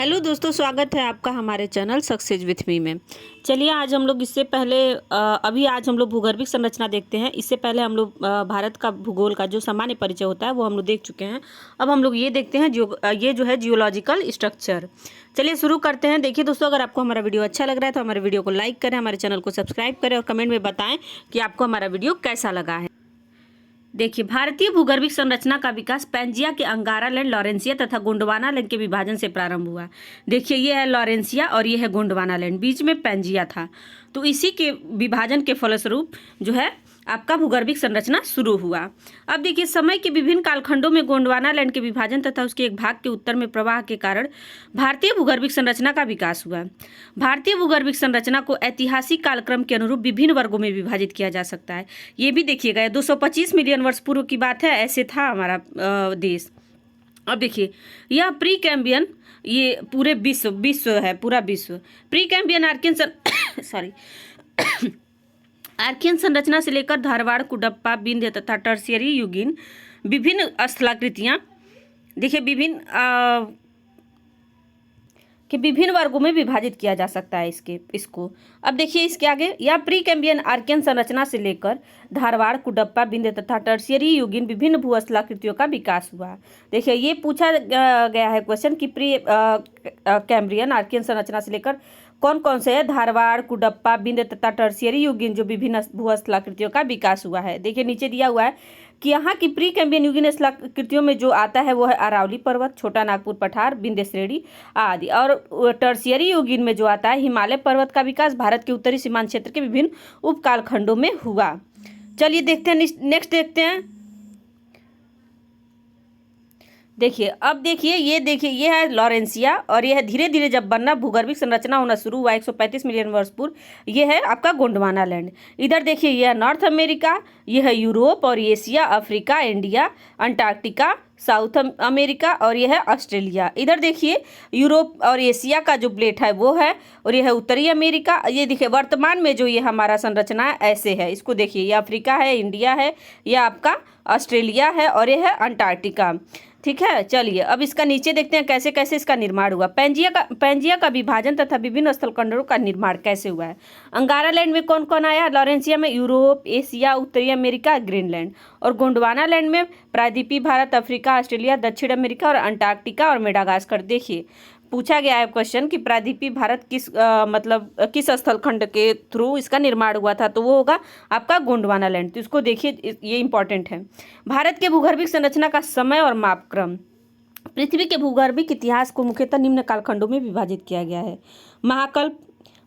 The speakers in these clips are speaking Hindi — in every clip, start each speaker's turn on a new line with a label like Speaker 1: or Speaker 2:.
Speaker 1: हेलो दोस्तों, स्वागत है आपका हमारे चैनल सक्सेस विथ मी में। चलिए आज हम लोग इससे पहले अभी आज हम लोग भूगर्भिक संरचना देखते हैं। इससे पहले हम लोग भारत का भूगोल का जो सामान्य परिचय होता है वो हम लोग देख चुके हैं। अब हम लोग ये देखते हैं ये जो है जियोलॉजिकल स्ट्रक्चर। चलिए शुरू करते हैं। देखिए दोस्तों, अगर आपको हमारा वीडियो अच्छा लग रहा है तो हमारे वीडियो को लाइक करें, हमारे चैनल को सब्सक्राइब करें और कमेंट में बताएं कि आपको हमारा वीडियो कैसा लगा है। देखिए, भारतीय भूगर्भिक संरचना का विकास पैंजिया के अंगारा लैंड, लॉरेंसिया तथा गोंडवाना लैंड के विभाजन से प्रारंभ हुआ। देखिए, ये है लॉरेंसिया और ये है गोंडवाना लैंड, बीच में पैंजिया था। तो इसी के विभाजन के फलस्वरूप जो है आपका भूगर्भिक संरचना शुरू हुआ। अब देखिए, समय के विभिन्न कालखंडों में गोंडवाना लैंड के विभाजन तथा उसके एक भाग के उत्तर में प्रवाह के कारण भारतीय भूगर्भिक संरचना का विकास हुआ। भारतीय भूगर्भिक संरचना को ऐतिहासिक कालक्रम के अनुरूप विभिन्न वर्गों में विभाजित किया जा सकता है। ये भी देखिएगा, 225 मिलियन वर्ष पूर्व की बात है, ऐसे था हमारा देश। अब देखिए, यह प्री कैम्बियन, ये पूरे विश्व है, पूरा विश्व प्री कैम्बियन आर्कियन संरचना से लेकर धारवाड़, कुडप्पा, विंध्य तथा टर्शियरी युगीन विभिन्न स्थलाकृतियां देखिए विभिन्न वर्गों में विभाजित किया जा सकता है इसको। अब देखिए इसके आगे, या प्री कैम्बियन आर्कियन संरचना से लेकर धारवाड़, कुडप्पा, विंध्य तथा टर्शियरी युगीन विभिन्न भूस्थलाकृतियों का विकास हुआ। देखिए, ये पूछा गया है क्वेश्चन कि प्री कैम्ब्रियन आर्कियन संरचना से लेकर कौन कौन से है, धारवाड़, कुडप्पा, विंध्य तथा टर्शियरी युगीन जो विभिन्न भूस्थलाकृतियों का विकास हुआ है। देखिए नीचे दिया हुआ है कि यहाँ की प्री कैम्बियन युगीन स्थलाकृतियों में जो आता है वो है अरावली पर्वत, छोटा नागपुर पठार, विंध्य श्रेणी आदि। और टर्शियरी युगीन में जो आता है हिमालय पर्वत का विकास भारत के उत्तरी सीमांत क्षेत्र के विभिन्न उपकालखंडों में हुआ। चलिए देखते हैं, नेक्स्ट देखते हैं। देखिए, अब देखिए ये है लॉरेंसिया और ये है धीरे धीरे जब बनना भूगर्भिक संरचना होना शुरू हुआ 135 मिलियन वर्ष पूर्व, ये है आपका गोंडवाना लैंड। इधर देखिए, ये है नॉर्थ अमेरिका, ये है यूरोप और Asia, Africa, India, Antarctica, south America और यह है ऑस्ट्रेलिया। इधर देखिए यूरोप और एशिया का जो प्लेट है वो है, और यह है उत्तरी अमेरिका। ये देखिए वर्तमान में जो ये हमारा संरचना है ऐसे है, इसको देखिए, ये अफ्रीका है, इंडिया है, यह आपका ऑस्ट्रेलिया है और यह है अंटार्कटिका। ठीक है, चलिए अब इसका नीचे देखते हैं कैसे कैसे इसका निर्माण हुआ। पैंजिया का विभाजन तथा विभिन्न स्थलखंडों का निर्माण कैसे हुआ है। अंगारा लैंड में कौन कौन आया, लॉरेंसिया में यूरोप, एशिया, उत्तरी अमेरिका, ग्रीनलैंड, और गोंडवाना लैंड में प्रायद्वीपीय भारत, अफ्रीका, ऑस्ट्रेलिया, दक्षिण अमेरिका और अंटार्कटिका और मेडागास्कर। देखिए पूछा गया है क्वेश्चन कि प्रायद्वीपीय भारत किस स्थलखंड के थ्रू इसका निर्माण हुआ था, तो वो होगा आपका गोंडवाना लैंड। तो इसको देखिए, ये इंपॉर्टेंट है। भारत के भूगर्भिक संरचना का समय और मापक्रम। पृथ्वी के भूगर्भिक इतिहास को मुख्यतः निम्न कालखंडों में विभाजित किया गया है। महाकल्प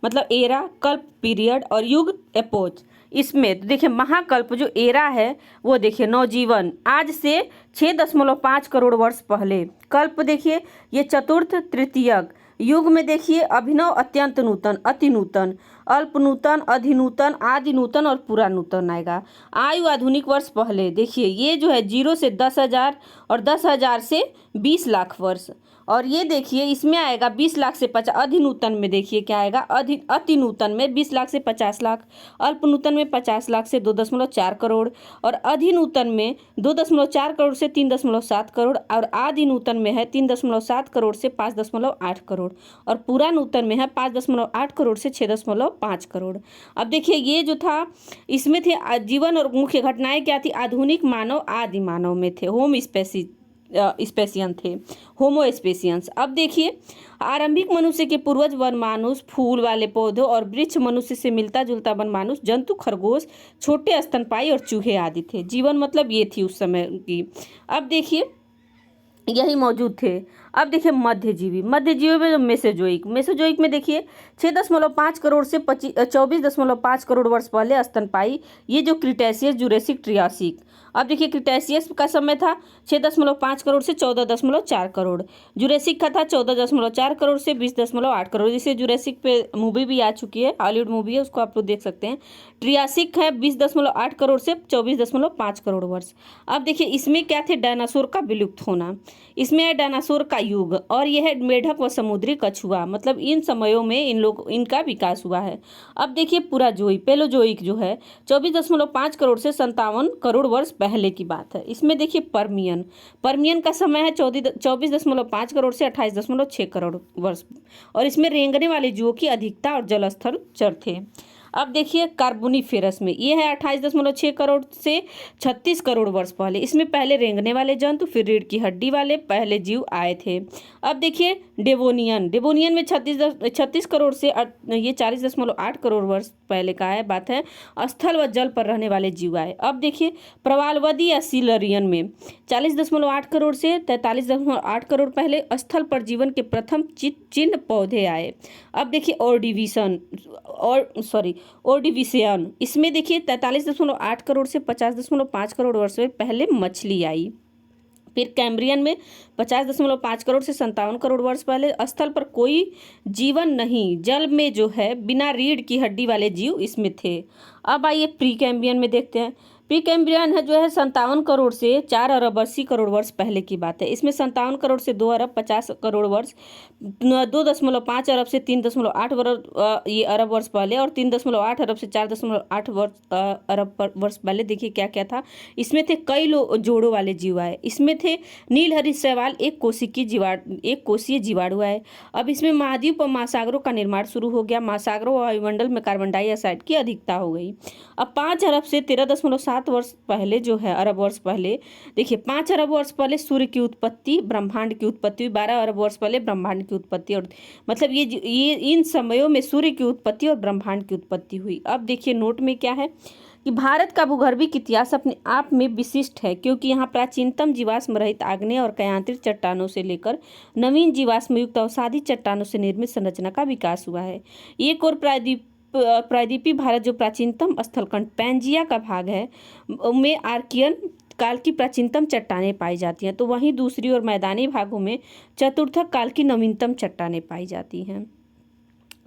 Speaker 1: मतलब एरा, कल्प पीरियड और युग एपोच। इसमें तो देखिए महाकल्प जो एरा है वो देखिए नवजीवन, आज से 6.5 करोड़ वर्ष पहले। कल्प देखिए ये चतुर्थ तृतीयक। युग में देखिए अभिनव, अत्यंत नूतन, अति नूतन, अल्प नूतन, अधिनूतन, आदि नूतन और पुरानूतन आएगा। आयु आधुनिक वर्ष पहले देखिए ये जो है 0 से 10,000 और 10,000 से 20 लाख वर्ष। और ये देखिए इसमें आएगा 20 लाख से 50। अधिनूतन में देखिए क्या आएगा, अति नूतन में 20 लाख से 50 लाख, अल्प नूतन में 50 लाख से 2.4 करोड़, और अधिनूतन में 2.4 करोड़ से 3.7 करोड़, और आदि नूतन में है 3.7 करोड़ से 5.8 करोड़, और पूरा नूतन में है 5.8 करोड़ से 6.5 करोड़। अब देखिए ये जो था इसमें थे जीवन और मुख्य घटनाएं क्या थी। आधुनिक मानव आदि मानव में थे, स्पेसियन थे, होमो स्पेसियंस। अब देखिए आरंभिक मनुष्य के पूर्वज वन मानुष, फूल वाले पौधों और वृक्ष मनुष्य से मिलता जुलता वन मानुष, जंतु, खरगोश, छोटे स्तनपाई और चूहे आदि थे। जीवन मतलब ये थी उस समय की। अब देखिए यही मौजूद थे। अब देखिए मध्यजीवी में मेसोजोइक में देखिए 6.5 करोड़ से 24.5 करोड़ वर्ष पहले स्तनपाई, ये जो क्रिटेशियस, जुरेसिक, ट्रियासिक। अब देखिए क्रिटेशियस का समय था 6.5 करोड़ से 14.4 करोड़, जुरेसिक का था 14.4 करोड़ से 20.8 करोड़। जिसे जुरेसिक पे मूवी भी आ चुकी है, हॉलीवुड मूवी है, उसको आप लोग देख सकते हैं। ट्रियासिक है 20.8 करोड़ से 24.5 करोड़ वर्ष। अब देखिए इसमें क्या थे, डायनासोर का विलुप्त होना, इसमें है डायनासोर का युग, और यह है मेढक व समुद्री कछुआ, मतलब इन समयों में इनका विकास हुआ है। अब देखिए पूरा पेलोजोइक जो है 24.5 करोड़ से 57 करोड़ वर्ष पहले की बात है। इसमें देखिए पर्मियन, पर्मियन का समय है 24.5 करोड़ से 28.6 करोड़ वर्ष, और इसमें रेंगने वाले जीवों की अधिकता और जलस्तर चर थे। अब देखिए कार्बोनिफेरस में ये है 28.6 करोड़ से 36 करोड़ वर्ष पहले, इसमें पहले रेंगने वाले जंतु फिर रीढ़ की हड्डी वाले पहले जीव आए थे। अब देखिए डेवोनियन, डेवोनियन में 36 करोड़ से ये 40.8 करोड़ वर्ष पहले का है बात है, स्थल व जल पर रहने वाले जीव आए। अब देखिए प्रवालवादी या सिलरियन में 40.8 करोड़ से 43.8 करोड़ पहले स्थल पर जीवन के प्रथम चिन्ह पौधे आए। अब देखिए ओर्डिविसियन, इसमें देखिए 43.8 करोड़ से 50.5 करोड़ वर्ष पहले मछली आई। फिर कैम्ब्रियन में 50.5 करोड़ से 57 करोड़ वर्ष पहले स्थल पर कोई जीवन नहीं, जल में जो है बिना रीढ़ की हड्डी वाले जीव इसमें थे। अब आइए प्री कैम्ब्रियन में देखते हैं। प्री कैम्ब्रियन है जो है 57 करोड़ से 4 अरब 80 करोड़ वर्ष पहले की बात है। इसमें 57 करोड़ से 2 अरब 50 करोड़ वर्ष, 2.5 अरब से 3.8 अरब वर्ष पहले, और 3.8 अरब से 4.8 अरब वर्ष पहले देखिए क्या क्या था। इसमें थे कई जोड़ों वाले जीव आए। इसमें थे नीलहरी शैवाल, एक कोशीय जीवाणु आए। अब इसमें महाद्वीप और महासागरों का निर्माण शुरू हो गया। महासागरों और वायुमंडल में कार्बन डाइऑक्साइड की अधिकता हो गई। अब 5 अरब से 13.7 वर्ष पहले जो है अरब वर्ष पहले देखिए 5 अरब वर्ष पहले सूर्य की उत्पत्ति, ब्रह्मांड की उत्पत्ति, 12 अरब वर्ष पहले ब्रह्मांड की उत्पत्ति, और मतलब ये इन समयों में सूर्य की उत्पत्ति और ब्रह्मांड की उत्पत्ति हुई। अब देखिए नोट में क्या है कि भारत का भूगर्भिक इतिहास अपने आप में विशिष्ट है, क्योंकि यहाँ प्राचीनतम जीवाश्म रहित आग्नेय और कयांत्रिक चट्टानों से लेकर नवीन जीवाश्म युक्त अवसादी चट्टानों से निर्मित संरचना का विकास हुआ है। एक और प्रायद्वीपीय भारत जो प्राचीनतम स्थलखंड पैंजिया का भाग है में आर्कियन काल की प्राचीनतम चट्टानें पाई जाती हैं, तो वहीं दूसरी ओर मैदानी भागों में चतुर्थक काल की नवीनतम चट्टानें पाई जाती हैं।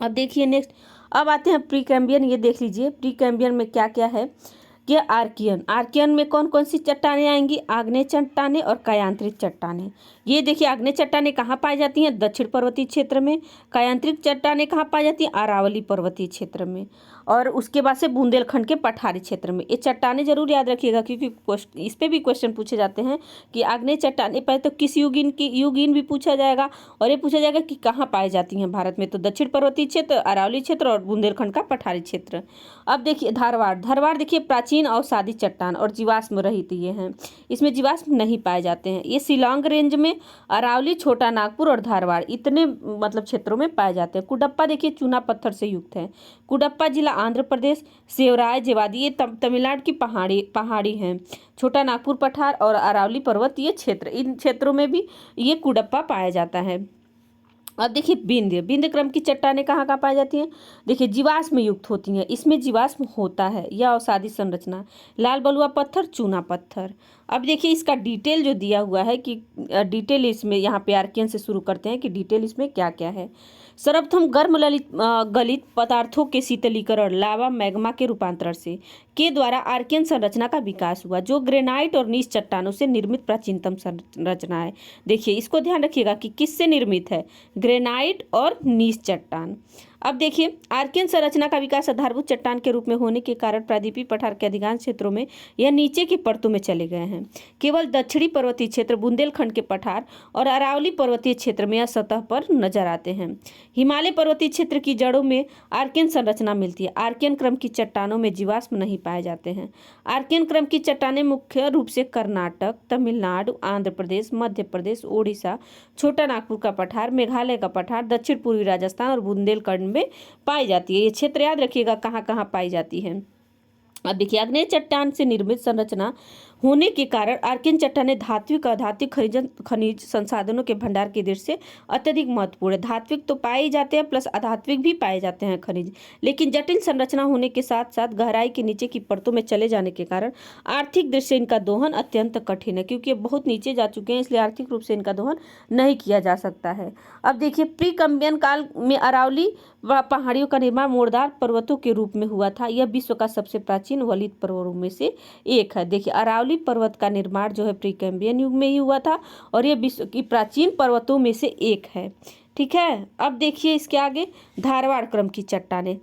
Speaker 1: अब देखिए नेक्स्ट, अब आते हैं प्री कैम्ब्रियन। ये देख लीजिए प्री कैम्ब्रियन में क्या क्या है कि आर्कियन में कौन कौन सी चट्टानें आएंगी, आग्नेय चट्टानें और कायांत्रिक चट्टानें। ये देखिए आग्नेय चट्टानें कहाँ पाई जाती हैं, दक्षिण पर्वतीय क्षेत्र में। कायांत्रिक चट्टानें कहाँ पाई जाती हैं, अरावली पर्वतीय क्षेत्र में, और उसके बाद से बुंदेलखंड के पठारी क्षेत्र में। ये चट्टानें जरूर याद रखिएगा, क्योंकि इस पे भी क्वेश्चन पूछे जाते हैं कि आग्नेय चट्टानें पहले तो किस युगीन भी पूछा जाएगा, और ये पूछा जाएगा कि कहाँ पाई जाती हैं भारत में, तो दक्षिण पर्वतीय क्षेत्र, अरावली क्षेत्र और बुंदेलखंड का पठारी क्षेत्र। अब देखिए धारवाड़ देखिए प्राचीन अवसादी चट्टान और जीवाश्म रहित ये हैं, इसमें जीवाश्म नहीं पाए जाते हैं। ये शिलांग रेंज में अरावली, छोटा नागपुर और धारवाड़ इतने मतलब क्षेत्रों में पाए जाते हैं। कुडप्पा देखिए चूना पत्थर से युक्त है। कुडप्पा जिला आंध्र प्रदेश, सेवराय जेवादी ये तमिलनाडु की पहाड़ी हैं। छोटा नागपुर पठार और अरावली पर्वत ये क्षेत्र, इन क्षेत्रों में भी ये कुडप्पा पाया जाता है। अब देखिए बिंद क्रम की चट्टानें कहाँ पाई जाती हैं, देखिए जीवाश्म युक्त होती हैं, इसमें जीवाश्म होता है, यह अवसादी संरचना। लाल बलुआ पत्थर, चूना पत्थर। अब देखिए इसका डिटेल जो दिया हुआ है कि डिटेल इसमें यहाँ पे आर्कियन से शुरू करते हैं कि डिटेल इसमें क्या क्या है। सर्वप्रथम गर्म गलित पदार्थों के शीतलीकरण, लावा मैग्मा के रूपांतरण से के द्वारा आर्कियन संरचना का विकास हुआ, जो ग्रेनाइट और नीच चट्टानों से निर्मित प्राचीनतम संरचना है। देखिए इसको ध्यान रखिएगा कि किससे निर्मित है, ग्रेनाइट और नीच चट्टान। अब देखिए आर्कियन संरचना का विकास आधारभूत चट्टान के रूप में होने के कारण प्रायद्वीपीय पठार के अधिकांश क्षेत्रों में यह नीचे की परतों में चले गए हैं। केवल दक्षिणी पर्वतीय क्षेत्र, बुंदेलखंड के पठार और अरावली पर्वतीय क्षेत्र में यह सतह पर नजर आते हैं। हिमालय पर्वतीय क्षेत्र की जड़ों में आर्कियन संरचना मिलती है। आर्कियन क्रम की चट्टानों में जीवाश्म नहीं पाए जाते हैं। आर्कियन क्रम की चट्टानें मुख्य रूप से कर्नाटक, तमिलनाडु, आंध्र प्रदेश, मध्य प्रदेश, ओडिशा, छोटा नागपुर का पठार, मेघालय का पठार, दक्षिण पूर्वी राजस्थान और बुंदेलखंड में पाई जाती है। ये क्षेत्र याद रखिएगा कहाँ कहाँ पाई जाती है। अब देखिए आग्नेय चट्टान से निर्मित संरचना होने के कारण आर्कियन चट्टानें धात्विक अधात्विक खनिज संसाधनों के भंडार की दृष्टि से अत्यधिक महत्वपूर्ण है। धात्विक तो पाए जाते हैं प्लस अधात्विक भी पाए जाते हैं खनिज, लेकिन जटिल संरचना होने के साथ साथ गहराई के नीचे की परतों में चले जाने के कारण आर्थिक दृष्टि से इनका दोहन अत्यंत कठिन है, क्योंकि ये बहुत नीचे जा चुके हैं, इसलिए आर्थिक रूप से इनका दोहन नहीं किया जा सकता है। अब देखिए प्री कैम्ब्रियन काल में अरावली व पहाड़ियों का निर्माण मोड़दार पर्वतों के रूप में हुआ था। यह विश्व का सबसे प्राचीन वलित पर्वतों में से एक है। देखिए अरावली पर्वत का निर्माण जो है प्री कैम्ब्रियन युग में ही हुआ था, और यह विश्व की प्राचीन पर्वतों में से एक है। ठीक है, अब देखिए इसके आगे धारवाड़ क्रम की चट्टानें।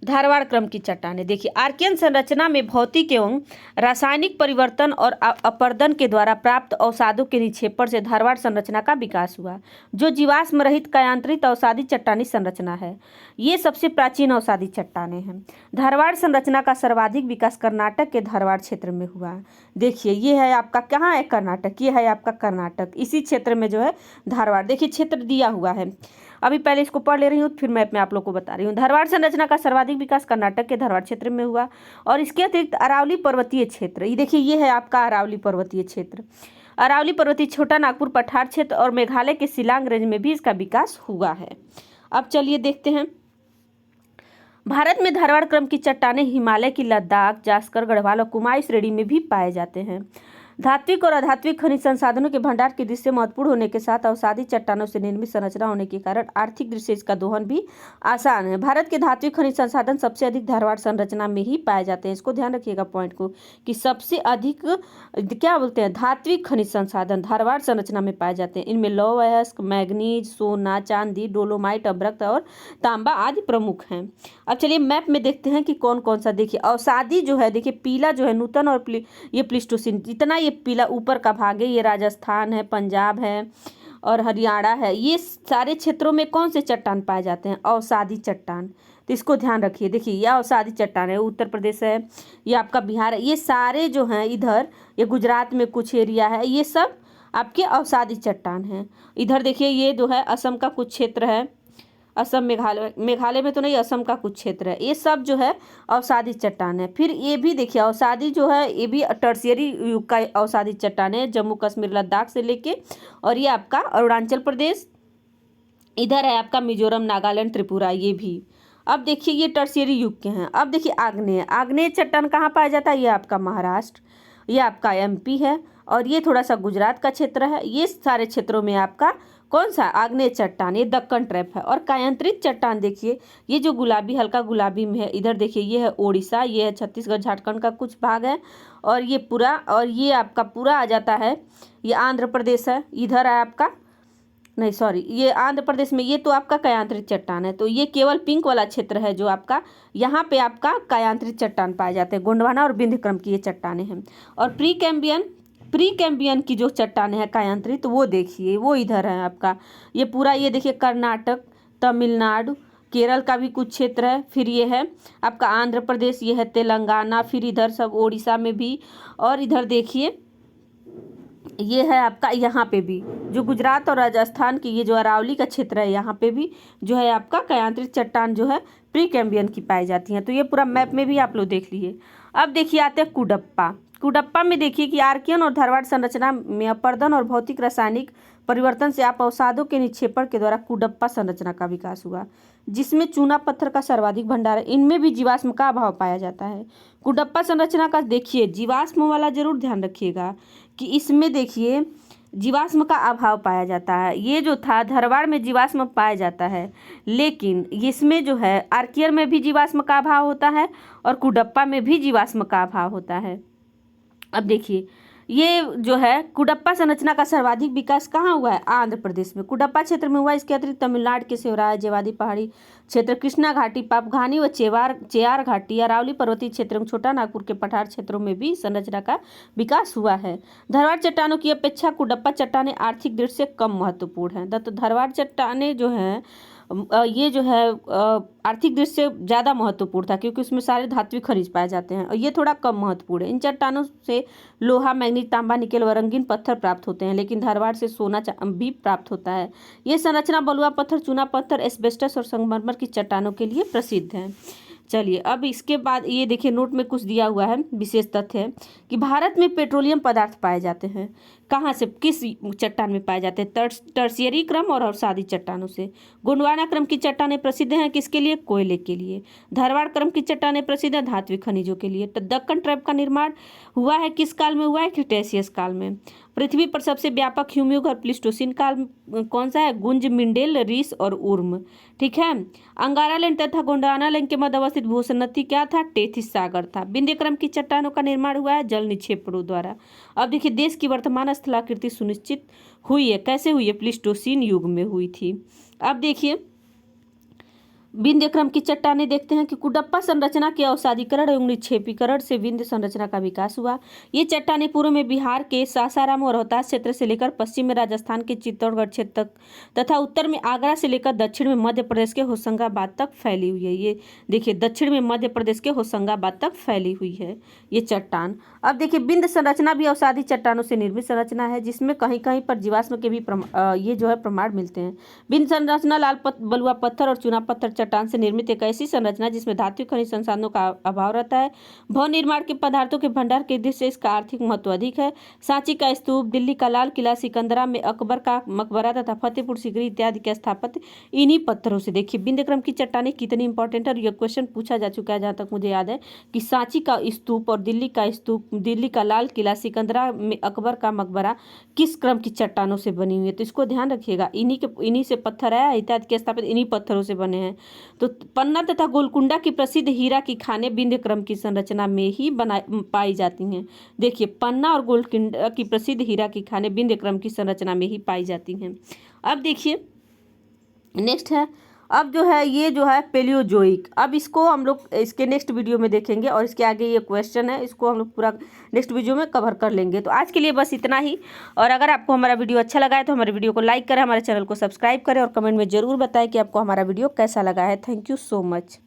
Speaker 1: धारवाड़ क्रम की चट्टानें देखिए, आर्कियन संरचना में भौतिक एवं रासायनिक परिवर्तन और अपरदन के द्वारा प्राप्त अवसादों के निक्षेपण से धारवाड़ संरचना का विकास हुआ, जो जीवाश्म रहित कायांतरित अवसादी चट्टानी संरचना है। ये सबसे प्राचीन अवसादी चट्टानें हैं। धारवाड़ संरचना का सर्वाधिक विकास कर्नाटक के धारवाड़ क्षेत्र में हुआ। देखिए, ये है आपका, कहाँ है कर्नाटक, ये है आपका कर्नाटक, इसी क्षेत्र में जो है धारवाड़, देखिए क्षेत्र दिया हुआ है। अभी पहले इसको पढ़ ले रही हूँ, फिर मैप में आप लोग को बता रही हूँ। धारवाड़ संरचना का सर्वाधिक विकास कर्नाटक के धारवाड़ क्षेत्र में हुआ, और इसके अतिरिक्त अरावली पर्वतीय क्षेत्र, ये देखिए ये है आपका अरावली पर्वतीय क्षेत्र, अरावली पर्वतीय, छोटा नागपुर पठार क्षेत्र और मेघालय के शिलांग रेंज में भी इसका विकास हुआ है। अब चलिए देखते हैं, भारत में धारवाड़ क्रम की चट्टानें हिमालय की लद्दाख, जास्कर, गढ़वाल और कुमाऊं श्रेणी में भी पाए जाते हैं। धात्विक और अधात्विक खनिज संसाधनों के भंडार की दृष्टि से महत्वपूर्ण होने के साथ अवसादी चट्टानों से निर्मित संरचना होने के कारण आर्थिक दृष्टि से इसका दोहन भी आसान है। भारत के धात्विक खनिज संसाधन सबसे अधिक धारवाड़ संरचना में ही पाए जाते हैं। इसको ध्यान रखिएगा पॉइंट को, कि सबसे अधिक क्या बोलते हैं, धात्विक खनिज संसाधन धारवाड़ संरचना में पाए जाते हैं। इनमें लौह अयस्क, मैग्नीज, सोना, चांदी, डोलोमाइट, अभ्रक और तांबा आदि प्रमुख हैं। अब चलिए मैप में देखते हैं कि कौन कौन सा। देखिए अवसादी जो है, देखिए पीला जो है नूतन और ये प्लीस्टोसिन, जितना ये पीला ऊपर का भाग है, ये राजस्थान है, पंजाब है और हरियाणा है। ये सारे क्षेत्रों में कौन से चट्टान पाए जाते हैं, अवसादी चट्टान। तो इसको ध्यान रखिए। देखिए ये अवसादी चट्टान है, उत्तर प्रदेश है, ये आपका बिहार है, ये सारे जो हैं इधर, ये गुजरात में कुछ एरिया है, ये सब आपके अवसादी चट्टान हैं। इधर देखिए ये जो है असम का कुछ क्षेत्र है, असम, मेघालय में तो नहीं, असम का कुछ क्षेत्र है, ये सब जो है अवसादी चट्टान है। फिर ये भी देखिए अवसादी जो है, ये भी टर्शियरी युग का अवसादी चट्टान है, जम्मू कश्मीर लद्दाख से लेके, और ये आपका अरुणाचल प्रदेश, इधर है आपका मिजोरम, नागालैंड, त्रिपुरा, ये भी। अब देखिए ये टर्शियरी युग के हैं। अब देखिए आग्नेय चट्टान कहाँ पाया जाता है, ये आपका महाराष्ट्र, ये आपका एमपी है, और ये थोड़ा सा गुजरात का क्षेत्र है। ये सारे क्षेत्रों में आपका कौन सा आग्नेय चट्टान, ये दक्कन ट्रैप है। और कायांतरित चट्टान देखिए, ये जो गुलाबी, हल्का गुलाबी में है, इधर देखिए ये है ओडिशा, ये है छत्तीसगढ़, झारखंड का कुछ भाग है, और ये पूरा, और ये आपका पूरा आ जाता है, ये आंध्र प्रदेश है, इधर है आपका, नहीं सॉरी, ये आंध्र प्रदेश में, ये तो आपका कायांतरित चट्टान है। तो ये केवल पिंक वाला क्षेत्र है जो आपका, यहाँ पे आपका कायांतरित चट्टान पाए जाते हैं। गोंडवाना और विंध्य क्रम की ये चट्टानें हैं। और प्री कैम्बियन की जो चट्टानें हैं कायांतरित, वो देखिए वो इधर है आपका, ये पूरा, ये देखिए कर्नाटक, तमिलनाडु, केरल का भी कुछ क्षेत्र है, फिर ये है आपका आंध्र प्रदेश, ये है तेलंगाना, फिर इधर सब ओडिशा में भी, और इधर देखिए ये है आपका, यहाँ पे भी जो गुजरात और राजस्थान की ये जो अरावली का क्षेत्र है, यहाँ पे भी जो है आपका कायांतरित चट्टान जो है प्री कैम्बियन की पाई जाती हैं। तो ये पूरा मैप में भी आप लोग देख लिए। अब देखिए आते हैं कुडप्पा में देखिए कि आर्कियन और धारवाड़ संरचना में अपरदन और भौतिक रासायनिक परिवर्तन से आप अवसादों के निक्षेपण के द्वारा कुडप्पा संरचना का विकास हुआ, जिसमें चूना पत्थर का सर्वाधिक भंडार है। इनमें भी जीवाश्म का अभाव पाया जाता है। कुडप्पा संरचना का देखिए जीवाश्म वाला जरूर ध्यान रखिएगा कि इसमें देखिए जीवाश्म का अभाव पाया जाता है। ये जो था धारवाड़ में जीवाश्म पाया जाता है, लेकिन इसमें जो है आर्कियन में भी जीवाश्म का अभाव होता है और कुडप्पा में भी जीवाश्म का अभाव होता है। अब देखिए ये जो है कुडप्पा संरचना का सर्वाधिक विकास कहाँ हुआ है, आंध्र प्रदेश में कुडप्पा क्षेत्र में हुआ। इसके अतिरिक्त तमिलनाडु के सेवराय, जेवादी पहाड़ी क्षेत्र, कृष्णा घाटी, पापघानी व चेयार घाटी, अरावली पर्वतीय क्षेत्र, छोटा नागपुर के पठार क्षेत्रों में भी संरचना का विकास हुआ है। धारवाड़ चट्टानों की अपेक्षा कुडप्पा चट्टानें आर्थिक दृष्टि से कम महत्वपूर्ण हैं। तो धारवाड़ चट्टानें जो हैं ये जो है आर्थिक दृष्टि से ज़्यादा महत्वपूर्ण था, क्योंकि उसमें सारे धात्विक खनिज पाए जाते हैं, और ये थोड़ा कम महत्वपूर्ण है। इन चट्टानों से लोहा, मैग्नीज, तांबा, निकेल व रंगीन पत्थर प्राप्त होते हैं, लेकिन धारवाड़ से सोना भी प्राप्त होता है। ये संरचना बलुआ पत्थर, चूना पत्थर, एस्बेस्टस और संगमरमर की चट्टानों के लिए प्रसिद्ध है। चलिए अब इसके बाद ये देखिए नोट में कुछ दिया हुआ है, विशेष तथ्य है कि भारत में पेट्रोलियम पदार्थ पाए जाते हैं। कहाँ से, किस चट्टान में पाए जाते हैं, टर्शियरी क्रम और अवसादी चट्टानों से। गोंडवाना क्रम की चट्टानें प्रसिद्ध हैं किसके लिए, कोयले के लिए। धारवाड़ क्रम की चट्टानें प्रसिद्ध हैं धात्विक खनिजों के लिए। तो दक्कन ट्रैप का निर्माण हुआ है किस काल में हुआ है, क्रिटेशियस काल में। पृथ्वी पर सबसे व्यापक ह्यूमयुग और प्लीस्टोसिन काल कौन सा है, गुंज, मिंडेल, रीस और उर्म। ठीक है। अंगारा लैंड तथा गोंडवाना लैंड के मध्य अवस्थित भूसन्नति क्या था, टेथिस सागर था। विंध्य क्रम की चट्टानों का निर्माण हुआ है जल निक्षेपणों द्वारा। अब देखिए देश की वर्तमान स्थलाकृति सुनिश्चित हुई है, कैसे हुई है, प्लीस्टोसिन युग में हुई थी। अब देखिए विंध्य क्रम की चट्टानें देखते हैं कि कुडप्पा संरचना के अवसादीकरण एवं निक्षेपीकरण से विंध्य संरचना का विकास हुआ। ये चट्टानें पूर्व में बिहार के सासाराम और रोहतास क्षेत्र से लेकर पश्चिम में राजस्थान के चित्तौड़गढ़ क्षेत्र तक तथा उत्तर में आगरा से लेकर दक्षिण में मध्य प्रदेश के होशंगाबाद तक फैली हुई है। ये देखिए दक्षिण में मध्य प्रदेश के होशंगाबाद तक फैली हुई है ये चट्टान। अब देखिए विंध्य संरचना भी अवसादी चट्टानों से निर्मित संरचना है, जिसमें कहीं कहीं पर जीवाश्म के भी ये जो है प्रमाण मिलते हैं। विंध्य संरचना लाल बलुआ पत्थर और चूना पत्थर चट्टान से निर्मित एक ऐसी संरचना जिसमें धातु खनिज संसाधनों का अभाव रहता है। भवन निर्माण के पदार्थों के भंडार के दृष्टि से इसका आर्थिक महत्व अधिक है। सांची का स्तूप, दिल्ली का लाल किला, सिकंदरा में अकबर का मकबरा तथा फतेहपुर सीकरी इत्यादि के स्थापत्य इन्हीं पत्थरों से। देखिए विंध्य क्रम की चट्टानें कितनी इंपॉर्टेंट है और यह क्वेश्चन पूछा जा चुका है जहाँ तक मुझे याद है कि सांची का स्तूप और दिल्ली का स्तूप, दिल्ली का लाल किला, सिकंदरा में अकबर का मकबरा किस क्रम की चट्टानों से बनी हुई है, तो इसको ध्यान रखिएगा। इन्हीं से पत्थर है इत्यादि के स्थापित इन्हीं पत्थरों से बने हैं। तो पन्ना तथा गोलकुंडा की प्रसिद्ध हीरा की खानें विंध्य क्रम की संरचना में ही पाई जाती हैं। देखिए पन्ना और गोलकुंडा की प्रसिद्ध हीरा की खानें विंध्य क्रम की संरचना में ही पाई जाती हैं। अब देखिए नेक्स्ट है, अब जो है ये जो है पेलियोजोइक। अब इसको हम लोग इसके नेक्स्ट वीडियो में देखेंगे और इसके आगे ये क्वेश्चन है, इसको हम लोग पूरा नेक्स्ट वीडियो में कवर कर लेंगे। तो आज के लिए बस इतना ही। और अगर आपको हमारा वीडियो अच्छा लगा है तो हमारे वीडियो को लाइक करें, हमारे चैनल को सब्सक्राइब करें और कमेंट में ज़रूर बताएं कि आपको हमारा वीडियो कैसा लगा है। Thank you so much.